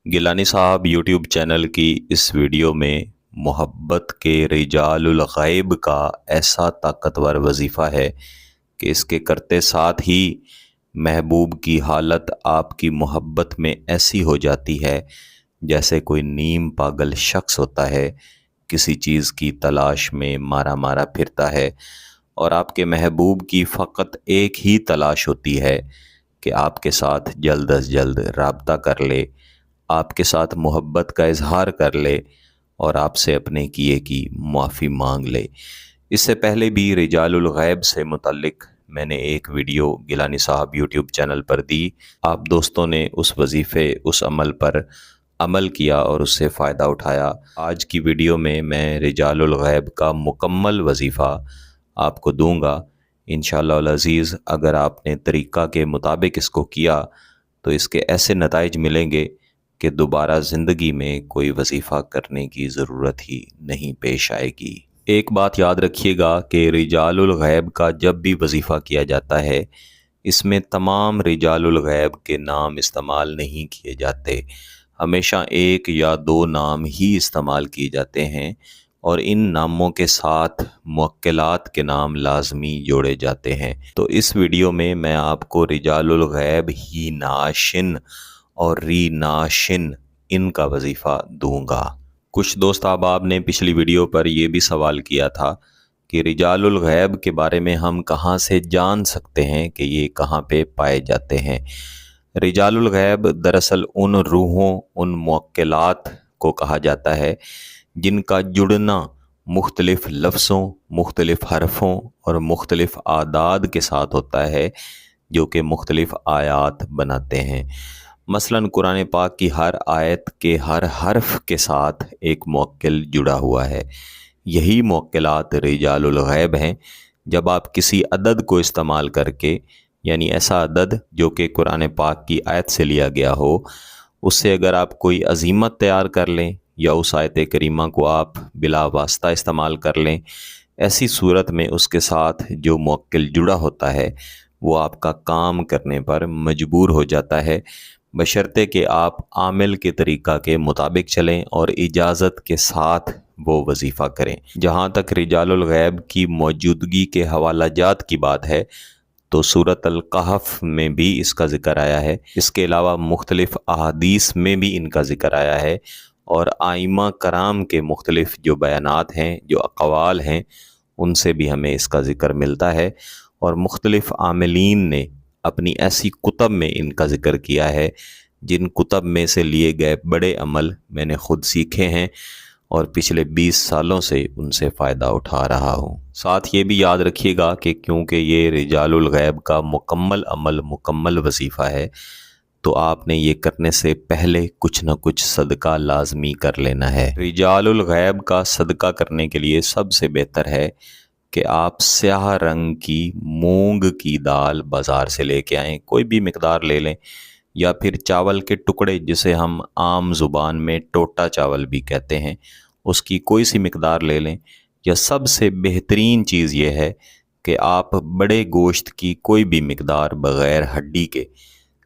गिलानी साहब YouTube channel की इस वीडियो में मोहब्बत के रिजालुल गैब का ऐसा ताकतवर वजीफ़ा है कि इसके करते साथ ही महबूब की हालत आपकी मोहब्बत में ऐसी हो जाती है जैसे कोई नीम पागल शख्स होता है, किसी चीज़ की तलाश में मारा मारा फिरता है और आपके महबूब की फ़कत एक ही तलाश होती है कि आपके साथ जल्द अज जल्द राब्ता कर ले, आपके साथ मोहब्बत का इजहार कर ले और आपसे अपने किए की माफ़ी मांग ले। इससे पहले भी रिजालुल गैब से मुतल्लिक मैंने एक वीडियो गिलानी साहब यूट्यूब चैनल पर दी। आप दोस्तों ने उस वजीफ़े, उस अमल पर अमल किया और उससे फ़ायदा उठाया। आज की वीडियो में मैं रिजालुल गैब का मुकम्मल वजीफ़ा आपको दूंगा। इंशाअल्लाह अज़ीज़, अगर आपने तरीक़ा के मुताबिक इसको किया तो इसके ऐसे नताइज मिलेंगे कि दोबारा ज़िंदगी में कोई वजीफ़ा करने की ज़रूरत ही नहीं पेश आएगी। एक बात याद रखिएगा कि रिजालुल गैब का जब भी वजीफ़ा किया जाता है, इसमें तमाम रिजालुल गैब के नाम इस्तेमाल नहीं किए जाते। हमेशा एक या दो नाम ही इस्तेमाल किए जाते हैं और इन नामों के साथ मुवक्किलात के नाम लाजमी जोड़े जाते हैं। तो इस वीडियो में मैं आपको रिजालुल गैब ही नाशिन और री नाशिन इनका वजीफ़ा दूंगा। कुछ दोस्त अहबाब ने पिछली वीडियो पर यह भी सवाल किया था कि रिजालुल गैब के बारे में हम कहाँ से जान सकते हैं कि ये कहाँ पे पाए जाते हैं। रिजालुल गैब दरअसल उन रूहों, उन मुवक्किलात को कहा जाता है जिनका जुड़ना मुख्तलिफ़ लफ्ज़ों, मुख्तलिफ़ हरफ़ों और मुख्तलिफ़ आदाद के साथ होता है, जो कि मुख्तलिफ़ आयात बनाते हैं। मसलन कुरान पाक की हर आयत के हर हर्फ के साथ एक मुवक्किल जुड़ा हुआ है। यही मुवक्किलात रिजालुल गैब हैं। जब आप किसी अदद को इस्तेमाल करके, यानी ऐसा अदद जो कि कुरान पाक की आयत से लिया गया हो, उससे अगर आप कोई अज़ीमत तैयार कर लें या उस आयत करीमा को आप बिला वास्ता इस्तेमाल कर लें, ऐसी सूरत में उसके साथ जो मुवक्किल जुड़ा होता है वो आपका काम करने पर मजबूर हो जाता है, बशर्ते कि आप आमिल के तरीक़ा के मुताबिक चलें और इजाज़त के साथ वो वजीफ़ा करें। जहाँ तक रिजालुल गैब की मौजूदगी के हवालाजात की बात है तो सूरत अल कहफ में भी इसका ज़िक्र आया है। इसके अलावा मुख्तलिफ़ अहादीस में भी इनका ज़िक्र आया है और आइमा कराम के मुख्तलिफ़ जो बयानात हैं, जो अक़वाल हैं, उनसे भी हमें इसका ज़िक्र मिलता है और मुख्तलिफ़ आमिलीन ने अपनी ऐसी कुतब में इनका ज़िक्र किया है जिन कुतब में से लिए गए बड़े अमल मैंने ख़ुद सीखे हैं और पिछले 20 सालों से उनसे फ़ायदा उठा रहा हूँ। साथ ये भी याद रखिएगा कि क्योंकि ये रिजालुल गैब का मुकम्मल अमल, मुकम्मल वजीफ़ा है, तो आपने ये करने से पहले कुछ न कुछ सदका लाजमी कर लेना है। रिजालुल गैब का सदका करने के लिए सबसे बेहतर है कि आप स्याह रंग की मूंग की दाल बाज़ार से लेके आएँ, कोई भी मिकदार ले लें, या फिर चावल के टुकड़े जिसे हम आम ज़ुबान में टोटा चावल भी कहते हैं, उसकी कोई सी मिकदार ले लें। या सबसे बेहतरीन चीज़ ये है कि आप बड़े गोश्त की कोई भी मिकदार बग़ैर हड्डी के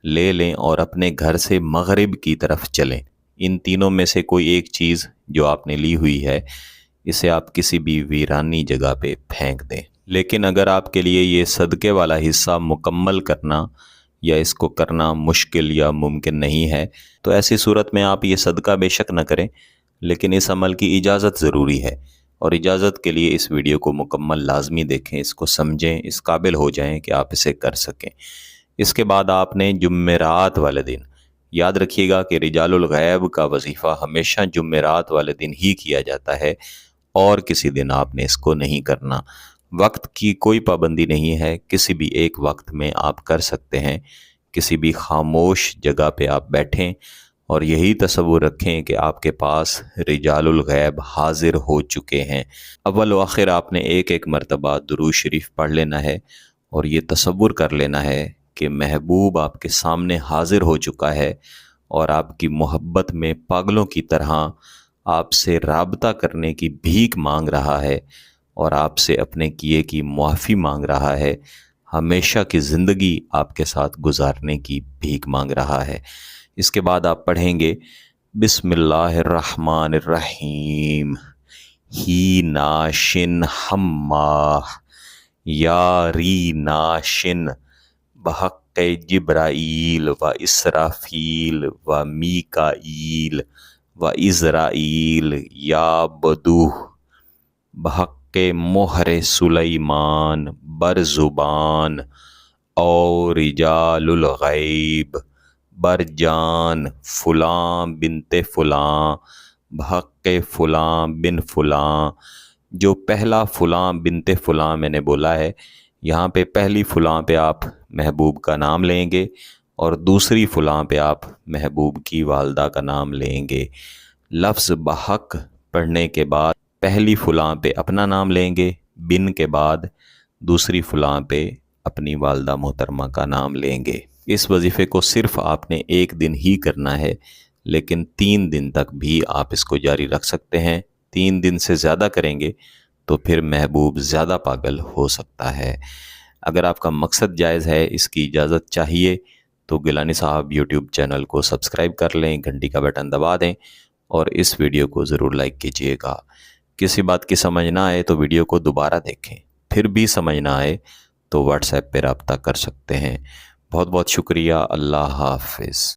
ले लें और अपने घर से मग़रिब की तरफ चलें। इन तीनों में से कोई एक चीज़ जो आपने ली हुई है, इसे आप किसी भी वीरानी जगह पे फेंक दें। लेकिन अगर आपके लिए ये सदक़े वाला हिस्सा मुकम्मल करना या इसको करना मुश्किल या मुमकिन नहीं है, तो ऐसी सूरत में आप ये सदका बेशक न करें, लेकिन इस अमल की इजाज़त ज़रूरी है। और इजाज़त के लिए इस वीडियो को मुकम्मल लाजमी देखें, इसको समझें, इस काबिल हो जाएं कि आप इसे कर सकें। इसके बाद आपने जुम्मेरात वाले दिन, याद रखिएगा कि रिजालुल गैब का वजीफ़ा हमेशा जुम्मेरात वाले दिन ही किया जाता है और किसी दिन आपने इसको नहीं करना। वक्त की कोई पाबंदी नहीं है, किसी भी एक वक्त में आप कर सकते हैं। किसी भी खामोश जगह पे आप बैठें और यही तसव्वुर रखें कि आपके पास रिजालुल गैब हाजिर हो चुके हैं। अव्वल व आखिर आपने एक एक मरतबा दुरूद शरीफ पढ़ लेना है और ये तसव्वुर कर लेना है कि महबूब आपके सामने हाजिर हो चुका है और आपकी मोहब्बत में पागलों की तरह आपसे राबता करने की भीख मांग रहा है और आपसे अपने किए की मुआफ़ी मांग रहा है, हमेशा की ज़िंदगी आपके साथ गुजारने की भीख मांग रहा है। اس کے بعد آپ پڑھیں گے بسم اللہ الرحمن الرحیم ہی ناشن ہما یا ری ناشن بحق جبرائیل و اسرافیل و میکائیل و عزرائیل یا بدوح بحق مہر سلیمان بر زبان اور رجال الغیب بر جان فلاں بنت فلاں بحق فلاں بن فلاں. جو پہلا فلاں بنت فلاں میں نے بولا ہے، یہاں پہ پہلی فلاں پہ آپ محبوب کا نام لیں گے اور دوسری فلاں پہ آپ محبوب کی والدہ کا نام لیں گے. لفظ بحق پڑھنے کے بعد پہلی فلاں پہ اپنا نام لیں گے، بن کے بعد دوسری فلاں پہ اپنی والدہ محترمہ کا نام لیں گے. اس وظیفے کو صرف آپ نے ایک دن ہی کرنا ہے، لیکن 3 دن تک بھی آپ اس کو جاری رکھ سکتے ہیں. 3 دن سے زیادہ کریں گے تو پھر محبوب زیادہ پاگل ہو سکتا ہے. اگر آپ کا مقصد جائز ہے، اس کی اجازت چاہیے، تو گیلانی صاحب یوٹیوب چینل کو سبسکرائب کر لیں، گھنٹی کا بٹن دبا دیں اور اس ویڈیو کو ضرور لائک کیجئے گا. کسی بات کی سمجھ نہ آئے تو ویڈیو کو دوبارہ دیکھیں، پھر بھی سمجھ نہ آئے تو واٹس ایپ پہ رابطہ کر سکتے ہیں. بہت بہت شکریہ. اللہ حافظ.